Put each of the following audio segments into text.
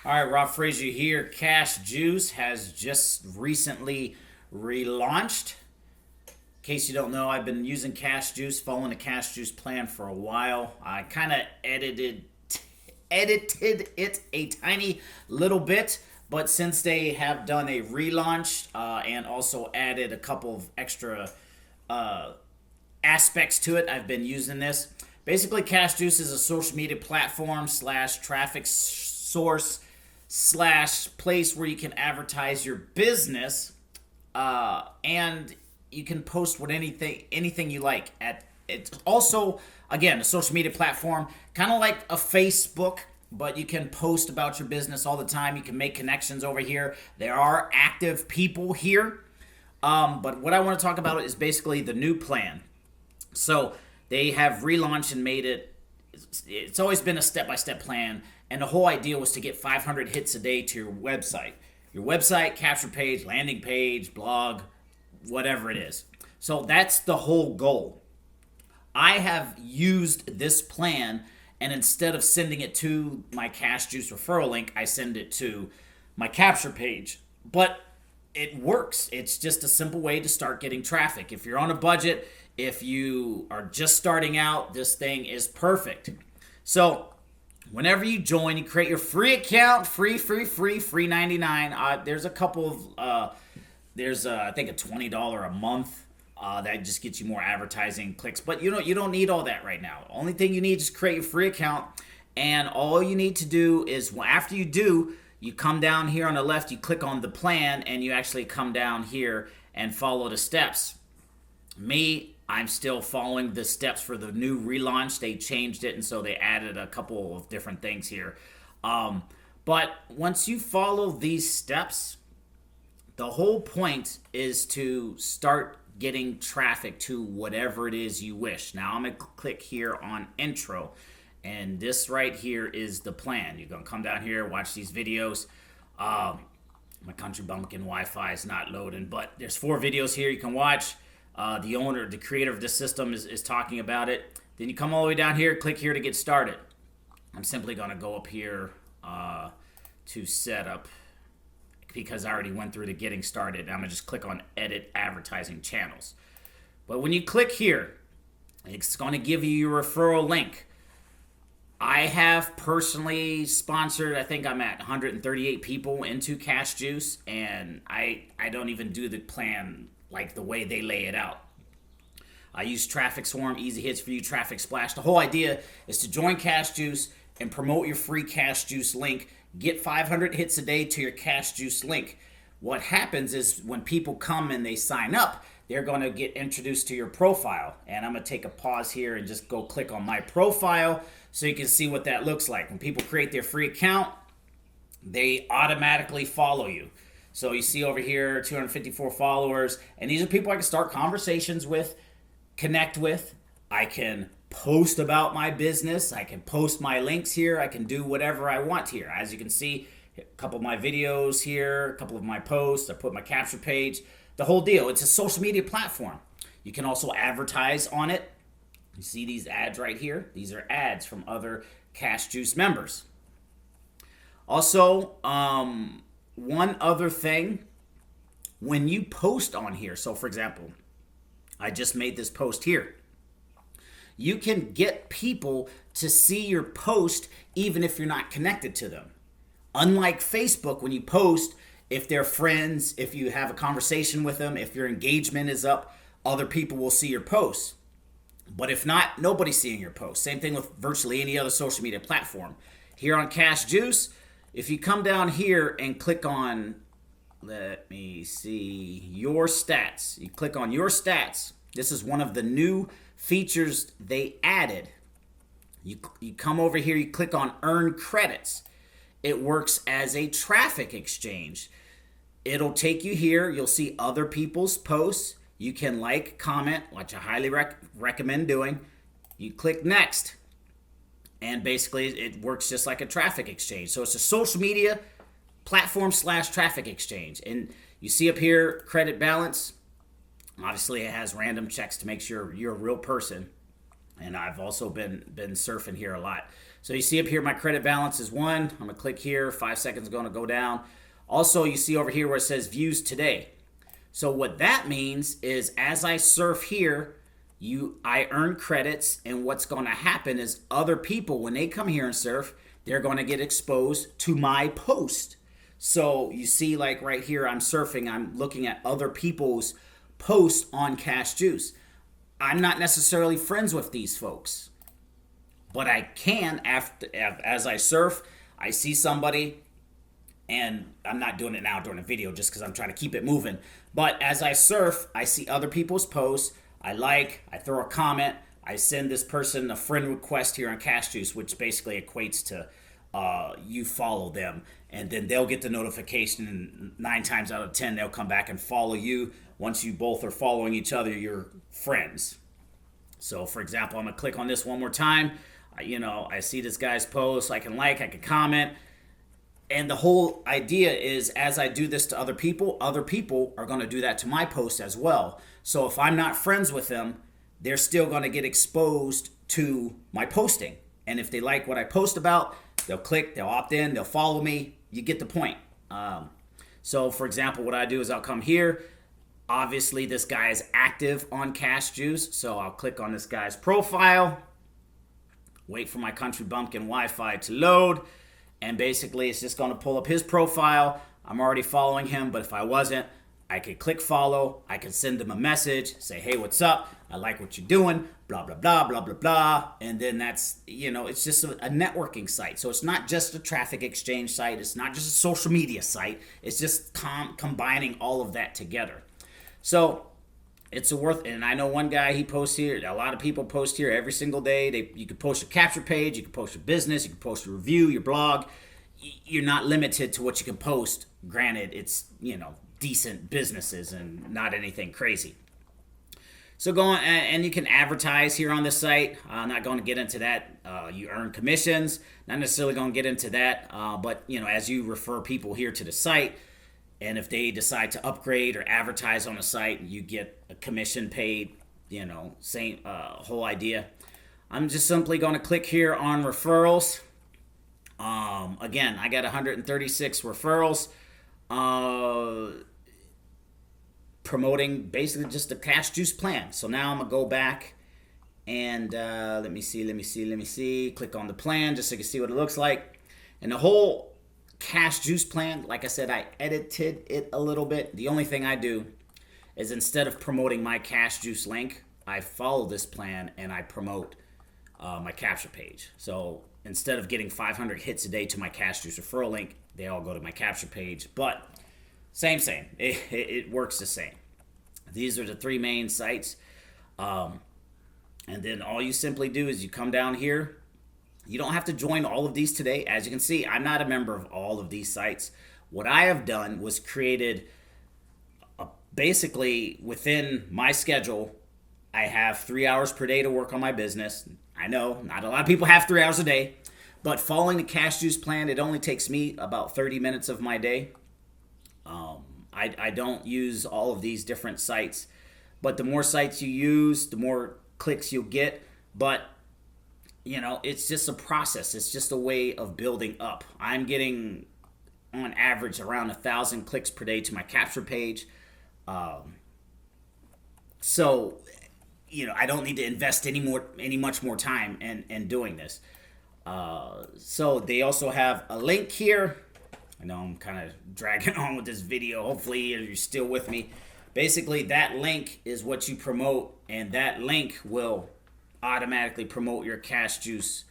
All right, Rob Frazier here. Cash Juice has just recently relaunched. In case you don't know, I've been using Cash Juice, following the Cash Juice plan for a while. I kind of edited it a tiny little bit, but since they have done a relaunch and also added a couple of extra uh, aspects to it, I've been using this. Basically, Cash Juice is a social media platform slash traffic source slash place where you can advertise your business, and you can post what anything you like. At it's also again a social media platform, kind of like a Facebook, but you can post about your business all the time. You can make connections over here. There are active people here, but what I want to talk about is basically the new plan. So they have relaunched and made it. It's always been a step-by-step plan, and the whole idea was to get 500 hits a day to your website, capture page, landing page, blog, whatever it is. So that's the whole goal. I have used this plan, and instead of sending it to my Cash Juice referral link, I send it to my capture page. But it works. It's just a simple way to start getting traffic. If you're on a budget, if you are just starting out, this thing is perfect. So whenever you join, you create your free account, free 99. There's a couple of there's I think a $20 a month that just gets you more advertising clicks. But you don't need all that right now. The only thing you need is create your free account, and all you need to do is after you do, you come down here on the left, you click on the plan, and you actually come down here and follow the steps. I'm still following the steps for the new relaunch. They changed it, and so they added a couple of different things here. But once you follow these steps, the whole point is to start getting traffic to whatever it is you wish. Now, I'm going to click here on intro, and this right here is the plan. You're going to come down here, watch these videos. My country bumpkin Wi-Fi is not loading, but there's 4 videos here you can watch. The creator of this system is talking about it. Then you come all the way down here, click here to get started. I'm simply going to go up here to setup because I already went through the getting started. I'm going to just click on edit advertising channels. But when you click here, it's going to give you your referral link. I have personally sponsored, I think I'm at 138 people into Cash Juice, and I don't even do the plan like the way they lay it out. I use Traffic Swarm, Easy Hits for You, Traffic Splash. The whole idea is to join Cash Juice and promote your free Cash Juice link. Get 500 hits a day to your Cash Juice link. What happens is when people come and they sign up, they're going to get introduced to your profile. And I'm going to take a pause here and just go click on my profile so you can see what that looks like. When people create their free account, they automatically follow you. So you see over here, 254 followers, and these are people I can start conversations with, connect with. I can post about my business. I can post my links here. I can do whatever I want here. As you can see, a couple of my videos here, a couple of my posts. I put my capture page, the whole deal. It's a social media platform. You can also advertise on it. You see these ads right here? These are ads from other Cash Juice members. Also, one other thing, when you post on here, so for example, I just made this post here. You can get people to see your post even if you're not connected to them. Unlike Facebook, when you post, if they're friends, if you have a conversation with them, if your engagement is up, other people will see your posts. But if not, nobody's seeing your post. Same thing with virtually any other social media platform. Here on Cash Juice, if you come down here and click on, let me see, your stats. You click on your stats. This is one of the new features they added. You come over here, you click on earn credits. It works as a traffic exchange. It'll take you here. You'll see other people's posts. You can like, comment, which I highly recommend doing. You click next. And basically, it works just like a traffic exchange. So it's a social media platform slash traffic exchange. And you see up here, credit balance. Obviously, it has random checks to make sure you're a real person. And I've also been surfing here a lot. So you see up here, my credit balance is 1. I'm going to click here. 5 seconds going to go down. Also, you see over here where it says views today. So what that means is as I surf here, I earn credits, and what's going to happen is other people, when they come here and surf, they're going to get exposed to my post. So you see, like right here, I'm surfing, I'm looking at other people's posts on Cash Juice. I'm not necessarily friends with these folks, but I can, as I surf, I see somebody, and I'm not doing it now during a video just because I'm trying to keep it moving. But as I surf, I see other people's posts. I throw a comment, I send this person a friend request here on Cash Juice, which basically equates to you follow them, and then they'll get the notification, and 9 times out of 10 they'll come back and follow you. Once you both are following each other, you're friends. So for example, I'm gonna click on this one more time. I see this guy's post, I can comment. And the whole idea is, as I do this to other people are going to do that to my post as well. So if I'm not friends with them, they're still going to get exposed to my posting. And if they like what I post about, they'll click, they'll opt in, they'll follow me. You get the point. So for example, what I do is I'll come here. Obviously, this guy is active on Cash Juice. So I'll click on this guy's profile, wait for my Country Bumpkin Wi-Fi to load. And basically, it's just going to pull up his profile. I'm already following him, but if I wasn't, I could click follow. I could send him a message, say, hey, what's up? I like what you're doing, blah, blah, blah, blah, blah, blah. And then that's, it's just a networking site. So it's not just a traffic exchange site. It's not just a social media site. It's just combining all of that together. So it's and I know one guy, he posts here. A lot of people post here every single day. You can post your capture page, you can post your business, you can post your review, your blog. You're not limited to what you can post. Granted, it's decent businesses and not anything crazy. So go on, and you can advertise here on the site. I'm not going to get into that. You earn commissions. Not necessarily going to get into that. But as you refer people here to the site, and if they decide to upgrade or advertise on the site, you get a commission paid, same whole idea. I'm just simply going to click here on referrals. Again, I got 136 referrals promoting basically just a Cash Juice plan. So now I'm going to go back and let me see. Click on the plan just so you can see what it looks like. And the whole Cash Juice plan, like I said, I edited it a little bit. The only thing I do is instead of promoting my Cash Juice link, I follow this plan and I promote my capture page. So instead of getting 500 hits a day to my Cash Juice referral link, they all go to my capture page. But same. It works the same. These are the 3 main sites. And then all you simply do is you come down here. You don't have to join all of these today. As you can see, I'm not a member of all of these sites. What I have done was created basically within my schedule, I have 3 hours per day to work on my business. I know not a lot of people have 3 hours a day, but following the Cash Juice plan, it only takes me about 30 minutes of my day. I don't use all of these different sites, but the more sites you use, the more clicks you'll get. But it's just a process. It's just a way of building up. I'm getting on average around 1,000 clicks per day to my capture page. So I don't need to invest any much more time in doing this. So they also have a link here. I know I'm kind of dragging on with this video. Hopefully you're still with me. Basically, that link is what you promote, and that link will automatically promote your Cash Juice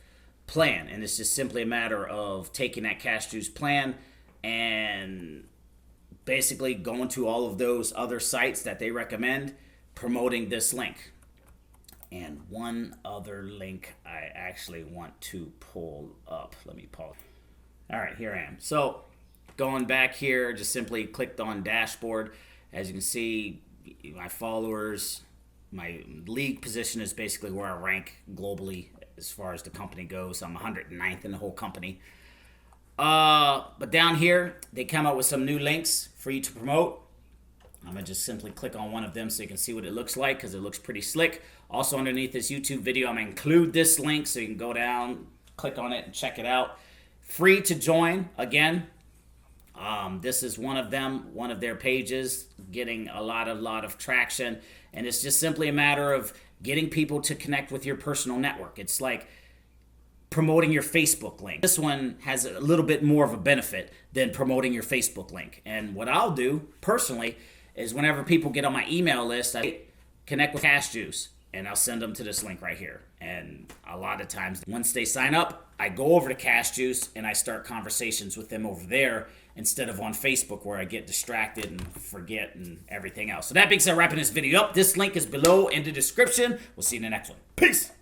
plan. And it's just simply a matter of taking that Cash Juice plan and basically going to all of those other sites that they recommend, promoting this link. And one other link I actually want to pull up. Let me pause. All right, here I am. So going back here, just simply clicked on dashboard. As you can see, my followers, my league position is basically where I rank globally as far as the company goes. I'm 109th in the whole company. But down here, they come up with some new links for you to promote. I'm going to just simply click on one of them so you can see what it looks like, because it looks pretty slick. Also underneath this YouTube video, I'm going to include this link so you can go down, click on it and check it out. Free to join. Again, this is one of them, one of their pages, getting a lot of traction. And it's just simply a matter of getting people to connect with your personal network. It's like promoting your Facebook link. This one has a little bit more of a benefit than promoting your Facebook link. And what I'll do personally is whenever people get on my email list, I connect with Cash Juice and I'll send them to this link right here. And a lot of times once they sign up, I go over to Cash Juice and I start conversations with them over there instead of on Facebook where I get distracted and forget and everything else. So that being said, wrapping this video up, this link is below in the description. We'll see you in the next one. Peace.